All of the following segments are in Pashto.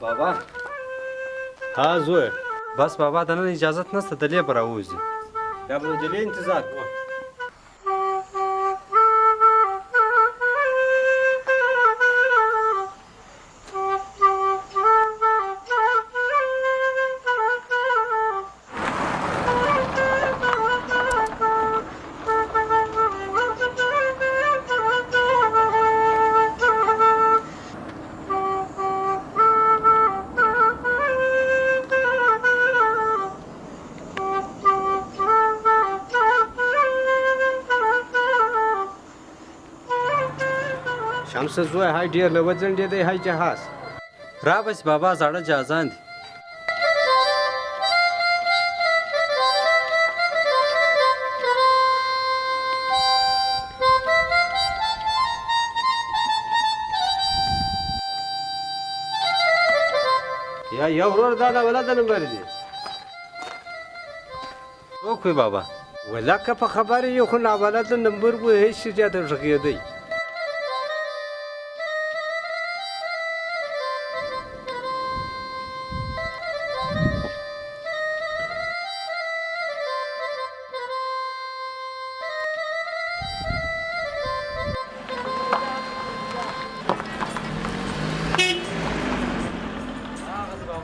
بابا ها زوی بس بابا د نن اجازت نشته دلې به راوځي بیا به د دې انتظار کوه شمس زوی های ډېر نه وځنډېدی های جهاز را بس بابا زاړه جهازان دي یا یو ورور دا د ولده نمبر دی څوک وي بابا ولکه په خبرې یو خو ناولده نمبر و هیڅ شي زیاته غږېدی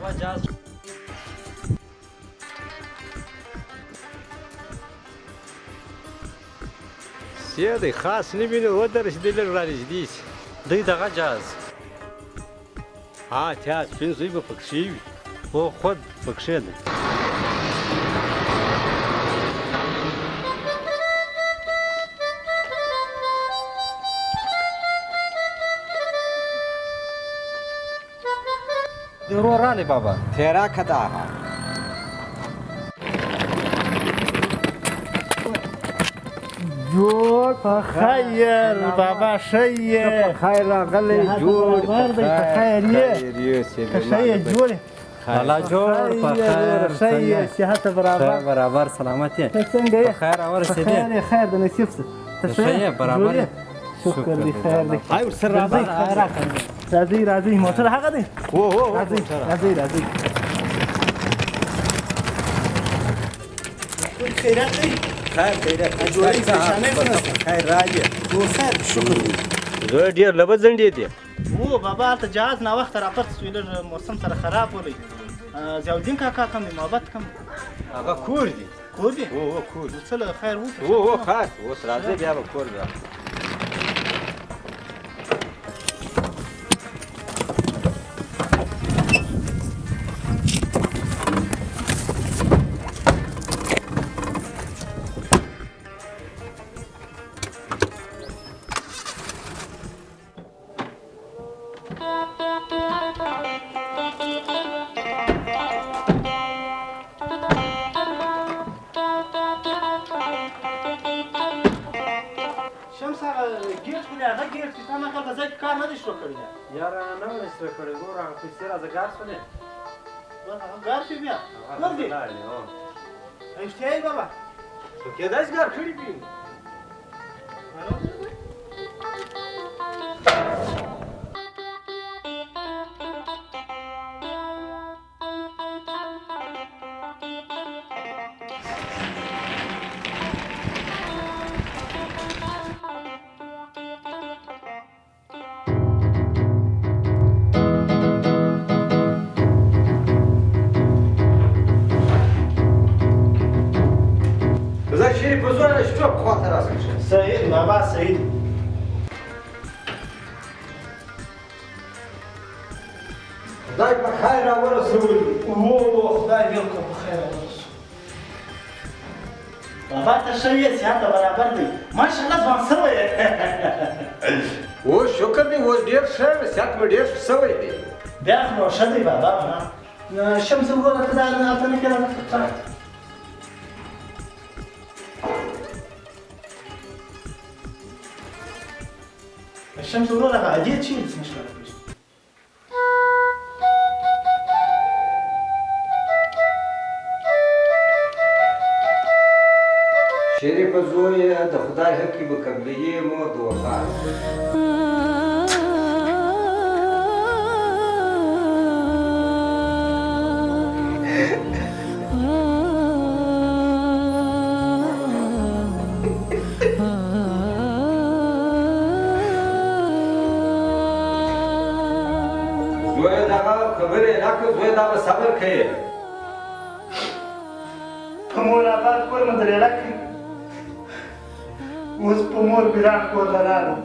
بابا جهاز سیه دی خاص نه وینو ودرېدی لږ رانږدې شي دوی دغه جهاز ها تیا سپین زوی به پکښې وي هو خود پکښې دی د ورور رالی بابا تیرا کدا جوړ په خیر بابا ښه خیر راغلی جوړ په خیر یې که ښه یې جوړ الله جوړ په خیر ښه یې صحت برابر برابر سلامت یې ته څنګه یې خیر راورسېدې خیر د نصیب څه ته ښه یې برابر یې شکر دی خیر دی هاي ورسره راځئ راځئ موټر هغه دی راځئ راځئ راځئ خیرات دی خیر جوړې پېښانه خیر راځي خیر شکر دی زه ډېر لبه ځنډېدې او بابا هلته جهاز ناوخته راپورته سوی لږ موسم سره خراب ولی ضیاءالدین کاکا کم دی محبت کم هغه کور دی کور دی او کور څه له خیر وکړه او خیر اوس راځي بیا به کور بیا شمس هغه ګیټ خو دی هغه ګیټ چې تا نقل په ځای کې کار نه دی شروع کړی یاره نه وې سره کړې ګور هغه پیسې راځه ګار شولې هغه ګار شي بیا کور دی رښتیا یې بابا څو کېدای شي ګار کړي وي شریف په زوره شټوپ خواته راځه صحیح بابا صحیح خدای په خیر راورسولي او خدای بالکل په خیر راورسولي بابا ته ښه یې صحت برابر دی ماشاءالله ځوان شوی یې اوس شکر دی اوس ډېر ښه صحت مې ډېر شوی دی بیا خو نو ښه دی بابا شمس وروره ته دا هلته نه کېده الشمس وروره عادية تشيل بس مش فارق شریف زوی د خدای حق به قبلې مو د وفا زوی دغه خبرې نه کړه زوی دا به صبر کوي په مور آباد کور مې درېړه کړي اوس په مور بیران کور ته راغلم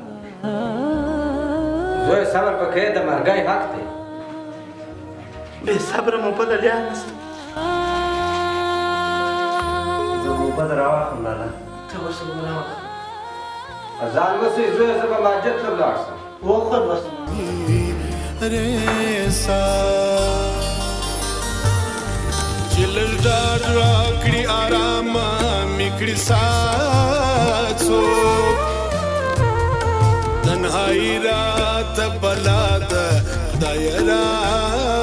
زوی صبر به کوي د مرګۍ حق دی بې صبره مو بله لیا نشته زه اوبه در راواخلم لاله ته ورشه به مې راوخلم ځان وسې زوی زه به مسجد ته ولاړ شم وخود ورشه چلل ډاډ راکړي آرام میکړي ساتو تنهایی رات بلاد دایراتو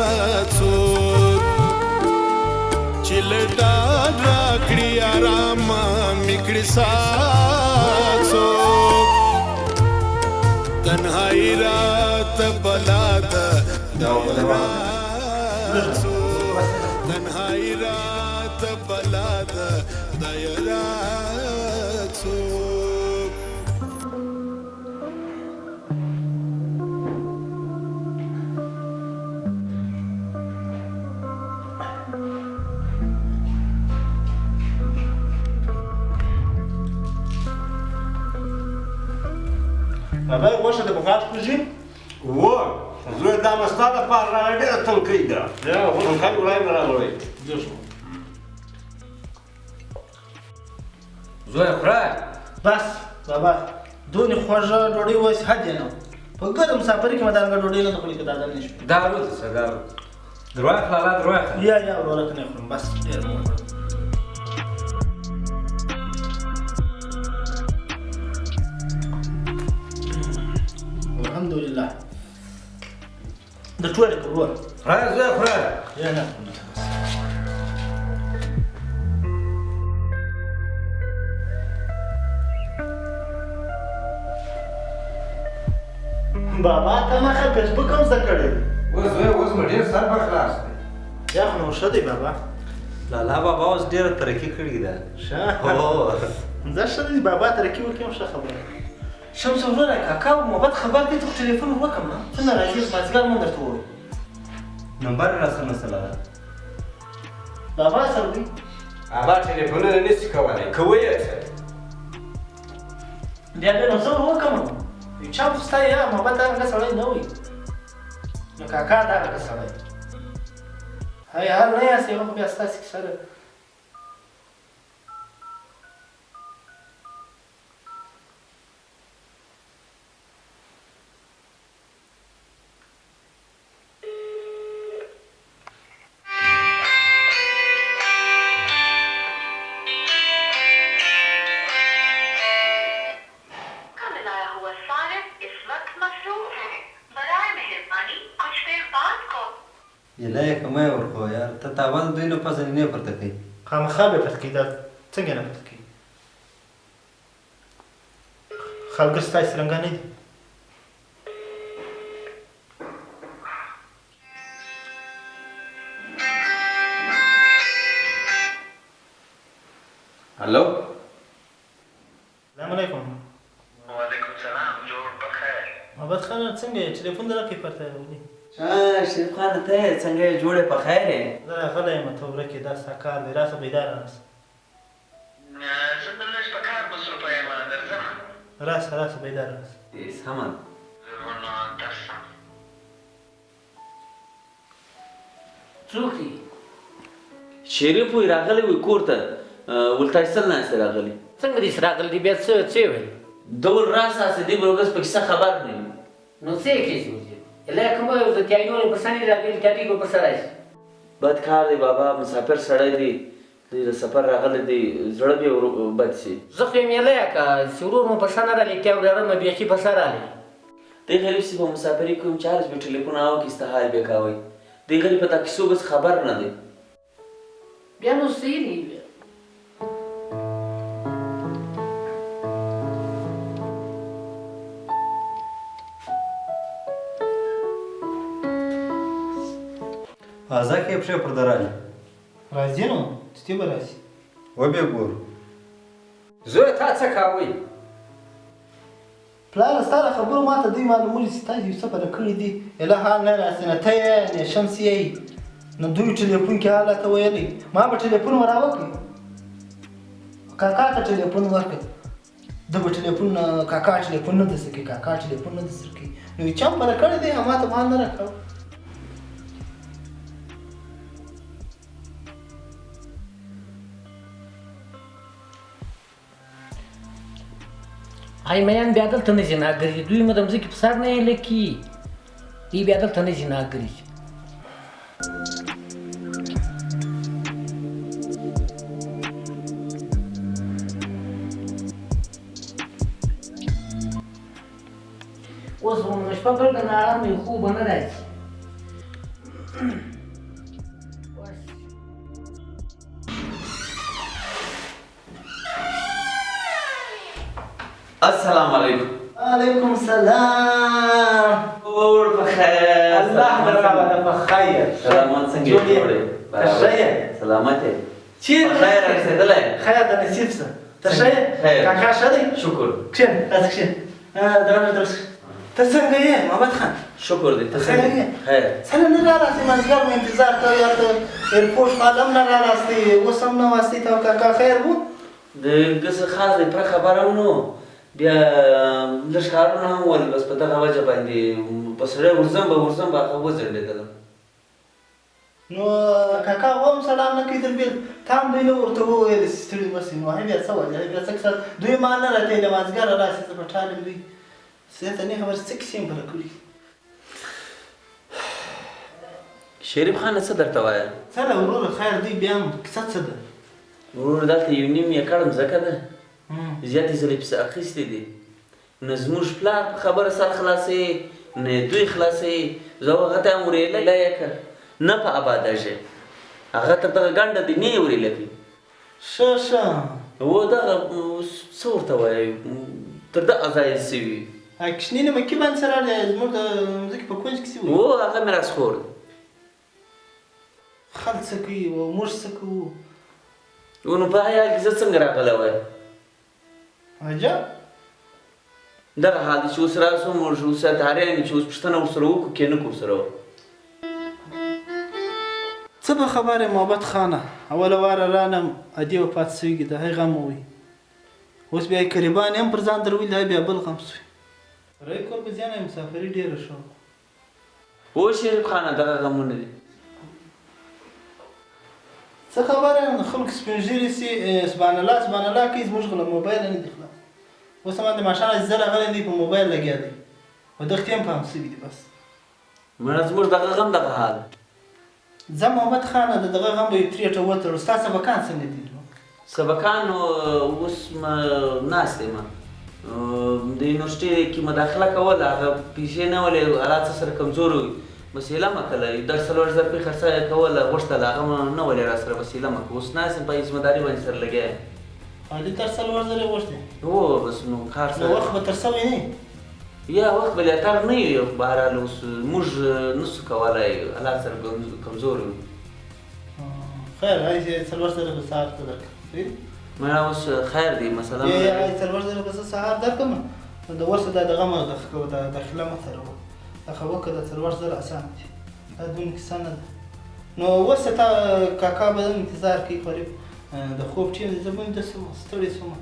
چلل ډاډ راکړي آرام میکړي ساتو تنهایی رات بلاد دایراتو تنهایی رات بلاد دایراتو بابا غوښه د بغات خوږي و زوی دا مستا دپاره راغلی ډېره تنکۍ ده تنکۍ وړی مې راغلی زوی خوره بس بابا دونې خوږه ډوډۍ اوس حد یې نه په ګرم مسافرۍ کې مې دارنګه ډوډۍ نه خوري که دا نه شو دا روته څه دا روته در واخله الله در واخله یا وروره ته نه خورم بس ډېر مو وخوړل الحمدلله د ټولې که وروره خوره زوی خوره یا نه خورم بابا ته مخه فیسبوک هم زده کړی اوس زوی اوس مې ډېر سر به خلاص دی یا خو نو ښه دی بابا لالا بابا اوس ډېره ترقي کړې ده ښه هو زه ښه دی بابا ترقي وکړي هم ښه خبره شمس وروره کاکا محبت خبر دی ته خو ټلیفون وکړم نه څنګه راځي مازدیګر مو درته ووایو نمبر راسره نسته لالا بابا سره دی هغه ټلیفونونه نشي کولی کوي یې څه بیا بیا نو زه ور وکړم یو چا خو ستا یا محبت دغه سړی نه وي نو کاکا دغه سړی هی هر نه یاست یو خو بیا ستاسې کیسه ده یله که مه ورکو یار ته تاوان دوی نه پسې نه پرته کوي خامخا به پټ کړي دا څنګه نه پټ کړي خلګر ستاسې څرنګه نه دي هلو السلام علیکم وعلیکم سلام جوړ بخیر محبت خان څنګه یې ټلیفون در راکړې پرته ولې شریف خان ته څنګه یې جوړې په خیر یې زه راغلی یم ته ورکې دا ستا کار دی راسه بیداره راسه زه د لږ په کار مصروفه یم درځم راسه بیداره راسه سمه نو درسم څوک دي شریف وی راغلی وی کور ته ولتاستل ناسته راغلی څنګه دې سره راغلی دی بیا څه ویل دور راسه دې بروګس په کیسه خبر نه یم نو څه کیسه وځي اله کوم یو ځکه یو په سنې راغلی کټی کو په سره بد کار دی بابا مسافر سړی دی د سفر راغلی دی زړه به بد شي زه خو یې اله کا سرور مو په سره را لیکه وراره مې بيخي په سره رالی دی غریب سی په مسافرۍ کوم چارج به ټلیفون او کیسته حال به کاوي دی غریب په تاسو بس خبر نه دی بیا نو صحیح دی ځکه یې پښې پر درالي راځي نو چې به راځي وبې ګورو زوی تا څه کوئ پلار ستا له خبرو ما ته دوی معلومولي چې تاسو یو څه بله کړي دي اله حال نه راسې نه ته یې نه شمس یې نه دوی ټلیفون کې حال راته ویلی ما به ټلیفون ور راوکړي کاکا ته ټلیفون ورکړي ده به ټلیفون کاکا ټلیفون نه درسره کوي کاکا ټلیفون نه درسره کوي نو یې چم بله کړی دی ما ته مال نه راکوه آی میان بیا دلته نه ځي ناګرځي دوی مو د مځکې په سر نه یې لکي دوی بیا دلته نه ځي ناګرځي اوس به شپه بل که ناارام وي خوب به نه راځي السلام علیکم. علیکم السلام. اور بخیر. الله درغله بخیر. سلامت څنګه جوړې؟ ښه. سلامت یې. چیرې خیر رسېدلی؟ خیر د نصیب څه. ته ښه یې؟ کاکا ښه دی؟ شکر. کښېنه راځه کښېنه. درغله ته څنګه یې محمد خان؟ شکر دی. ته څنګه یې؟ خیر. سره نه راراستې مازدیګر مو انتظار کوه یا ته ایرپورټ مال هم نه راراستې اوس هم نه واستې ته کاکا خیر وو؟ د ګس خاص دی پوره خبره هم نو بیا لږ کارونه هم ول بس په دغه وجه باندې په سړی ورځم به هغه وځنډېدلم نو کاکا هم سلام نه کوي دربیل تا هم دوی نه ورته وویل چې ستړي مه سئ نو هغې بیا څه وجه بیا څه کیسه دوی مال نه راته د مازدیګره راسې زه په ټال یم دوی زه ته نه خبر څه کیسې یم بله کړي شریف خانه څه درته وایه څه له وروره خیر دوی بیا هم کیسه څه ده ورور دلته یو نیم ایکړ مځکه ده زیاتې ځلې پسې اخیستې دي نه زموږ پلار په خبره سر خلاصوي نه دوی خلاصوي زه هغه ته هم ورېله یې کړ نه په آبادېږي هغه تر دغه ګنډه دی نه یې ورېله کوي ښه ښه و دغه څه ورته وایي تر دغه ځایه سوي کشني نمکي باندې سره زموږ د مځکې په کونج کې سوي و هغه میراثخور دی خل څه کوي او موږ څه کوو نو په حال کې زه څنګه راغلی وای عجب دغه حال دی چې اوس راسو موږ اوس اتحریان یو چې اوس پوښتنه ورسره وکړو که نه کړو ورسره څه به خبره محبت خانه اوله واره رانم ادي وفات سوي د هغې غم وي اوس بیا یې قریبان هم پر ځان درویل هغه بیا بل غم سوي رای کور به زیانه مسافري ډېره شوه او شریف خانه دغه غمونه دي څه خبره خلک سپین ږیري سي سبحان الله کوي زموږ له موبایل نه دي خلاص اوس هم د ماشان زه راغلی دی په موبایل لګیا دی او دښتې هم فهم سوي دي بس مړه زموږ دغه غم دغه حال ځه محمد خانه د دغه غم به یې ترېټه وتړو ستا سبقان څنګه دي سبقان اوس ناست یم د یونیورسټي کې مداخله کوله هغه پیسې نه ولې حالات سره کمزور وي وسیله مه کوله درس څلور زره روپۍ خرڅه کوله غوښتله هغه نه ولې راسره وسیله مه کوه اوس ناست یم په ذمهداري باندې سره لګیا یم خالي تر څلور زره یې غوښتې هو بس نو کار نو وخت به تر سوی نه یا وخت به لیاتر نه وي بهرحال اوس موږ نسو کولی حالات سره کمزور یو خیر هغې څلور زره به سهار ته درکړم مړه اوس خیر دی مثلا څلور زره به زه سهار درکړم نو د ورسه دا دغه مه دخ کوه دا داخله مه تروه دا خو وکړه دا څلور زره اسانه دي دا دونه کیسه نه ده نو اوس تا کاکا به انتظار کوي قریب د خوب ټیم دی زه به هم داسې ستړی شوم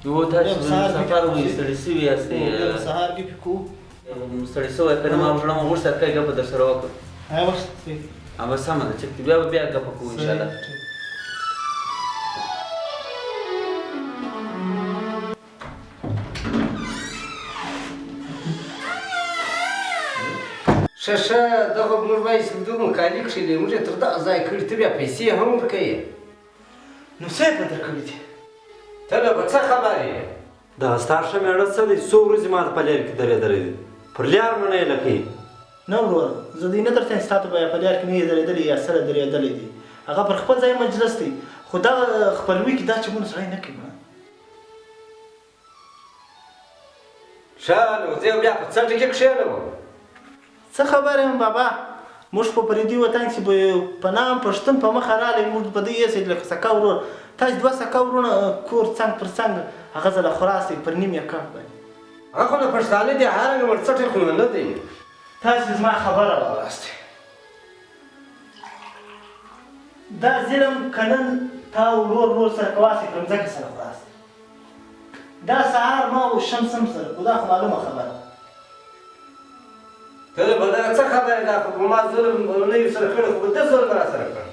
هو تاسو سفر وایي ستړي سوي یاستئ سهار ګپې کوو ستړي سوی که نه ما زړه مو غوښتل که ګپه در سره وکړو هغه وخت هغه سمه ده چې بیا به بیا ګپه کوو انشاءالله ښه دغه موږ باید دومره کالي کښې دی موږ یې تر دغه ځایه کړي ته بیا پیسې هم ورکوې نو څه یې په درکړي دي ته له به څه خبر یې دغه ستا ښه مېړه څه دی څو ورځې ما په لار کې درېدلی دی پر لار مو نه یې لکوي نه وروره زه دوی نه درته ستا ته به یا په لار کې نه یې درېدلی یا سره درېدلی دي هغه پر خپل ځای مجلس دی خو دغه خپلوي کې دا چمونه سړی نه کوي ښه نو زه بیا په څټ کې کښېنم څه خبره یم بابا موږ په پردي وطن کې به په نام پښتون په مخه راغلی موږ په دې ایسې لکه سکه ورور تاسو دوه سکه ورونه کور څنګ پر څنګ هغه زه له خلاص پر نیم یې کټ باندې هغه خو د پښتانه دي هر رنګه مرڅټې خو نه دی تاسې زما خبره راوړاستئ دا ظلم که نن تا ورور سره کواسې کړم ځکه سره خلاص دا سهار ما و شمس هم سره خو دا خو معلومه خبره ته د بدنه څه خبره ده خو په ما ظلم نه یو سره کړی خو په ده ظلم را سره کړ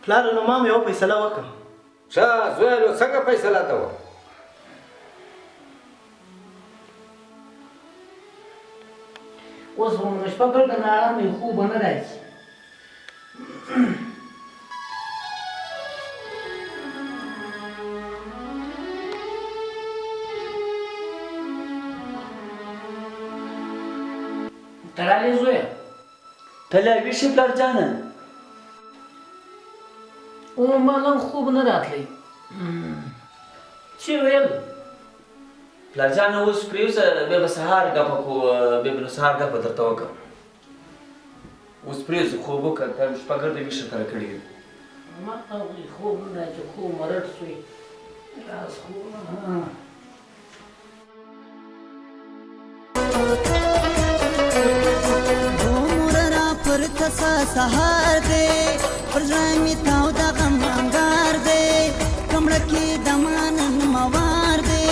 پلاره نو ما مې یوه فیصله وکړم ښه زویه نو څنګه فیصله ته وه اوس به مو شپه ګرده ناارامه خوب به نه راځي ته رالې زویه ته لا ویښې پلار جانه او ما نن خوب نه راتلی چی ویل پلار جانه اوس پرېوځه بیا به سهار ګپه کو بیا به نو سهار ګپه درته وکړم اوس پرېوځه خوب وکړه تا شپه ګرده ویښه تره کړې ده ما ته خوب نه راځي خوب مرټ سوی راز خوب تسا سهار دے پرزامی تاو دا غم انگار دے کمڑکی دمانن موار دے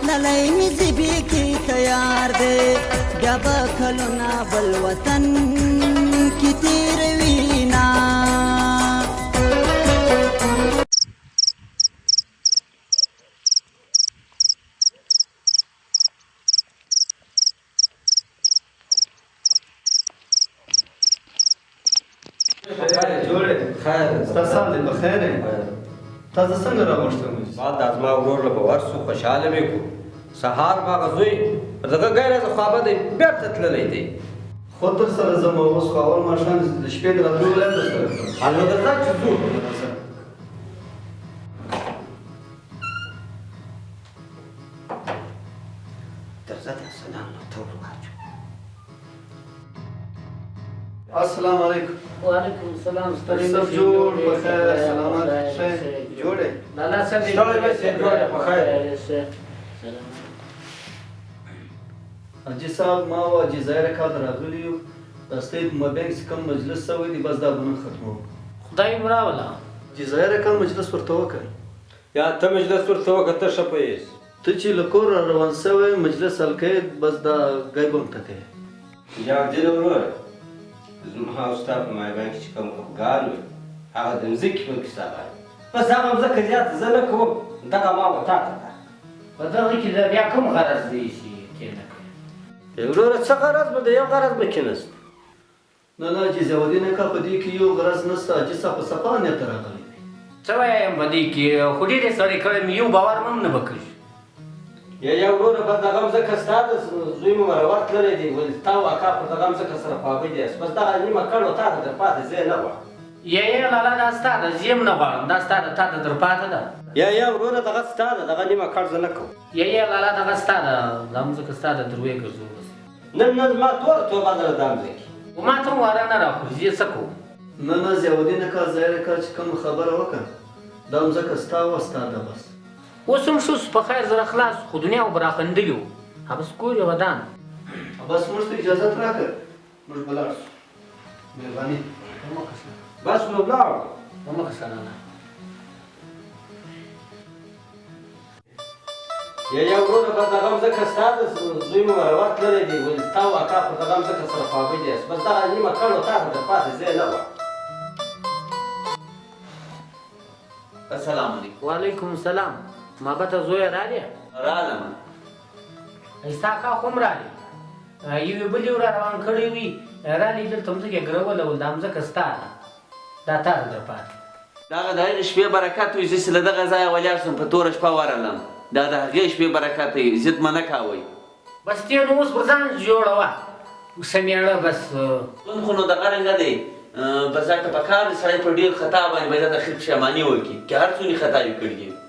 للائی میزی بی کی تیار دے گابا کلونا بالوطن کی تیروینا جوړې ستا سال دی بخیر یې تاسو څنګه راوښتم ما د زما ورور له به ورسو خوشحاله مې کړو سهار ما هغه زوی دغه غیر زه خوابه دی بېرته تللی دی خو در سره ځم اوس خو اول ماښام د شپې د راتلو ولایت در سره کړم هلو درځه چې ځو درځه د سلام نه ته ورواچو السلام علیکم وعلیکم السلام ستړی سب جوړ بخیر سلامت ښه جوړې لالا صاحب ستړی مه شې جوړې په خیر حاجي صاحب ما او حاجي ظاهر کال راغلي یو د ستۍ په مابین چې کوم مجلس شوی دی بس دا به نن ختموو خدای مو راوله حاجي ظاهر کال مجلس ورته وکړ یا ته مجلس ورته وکړه ته ښه پوهېږې ته چې له کور را روان شوی مجلس حل کوې بس دا غیب هم ته کوې یا دې وروره زما او ستا په مابین کې چې کوم خفګان وي هغه د مځکې په کیسه باندې بس هغه مځکه زیاته زه نه کوم دغه ما به تا ته ده په دغه کې د بیا کوم غرض دی چې کېنه کوي وروره څه غرض به د یو غرض به کې نشته نه نه حاجي ضیاءالدین اکا په دې کې یو غرض نشته حاجي صاحب په صفا نیت راغلی دی څه وایم په دې کې خو ډېرې سړی کړی مې یو باور هم نه به کوي یا وروره بس دغه مځکه ستا د زوی مو مرور تللی دی ولې ستا او اکا پر دغه مځکه سره خوابدي یاست بس دغه نیمه کړو تا ته در پاتې ځای نه غواړم یا لالا دا ستا ده زه هم نه غواړم دا ستا ده تا ته در پاته ده یا وروره دغه ستا ده دغه نیمه کړ زه نه کوم یا لالا دغه ستا ده دا مځکه ستا ده در ویې ګرځو بس نن زما توبه ده دا مځکې خو ما ته هم واره نه راخوري زه څه کوم نه نه ضیاءالدین اکا ظاهر اکا چې کوم خبره وکړه دا مځکه ستا وه ستا ده بس اوس هم شوس په خیر زره خلاص خو دنیا و براخندلي وو بس کور یې ودان بس موږ ته اجازت راکړه موږ به لاړ شو مهرباني بس نو ولاړو ومخه سلاله یا وروره بس دغه مځکه ستا ده زوی مو مرور تللی دی ولې ستا او اکا پر دغه مځکه سره خوابدي یاست بس دغه نیمه کړو تا ته در پاتې ځای نه غواړم السلام علیکم وعلیکم السلام ما به ته زویه رالی رالم ستا اکا خو هم رالی یوې بلې را روان کړی وي رالی دلته مځکې ګرول ول دا مځکه ستا ده دا تا ته در پاتې دغه د هغې شپې برکت وي زه چې له دغه ځایه ولاړ شم په توره شپه ورغلم دا د هغې شپې برکت وي ضد مه نه کوئ بس ته نو اوس پر ځان جوړه وه سمیړه بس ژوند خو نو دغه رنګه دی بس ځکه پکار دی سړی په ډېر خطا باندې باید د خیر پښیماني وکړي که هر څومره خطا یې کړي دي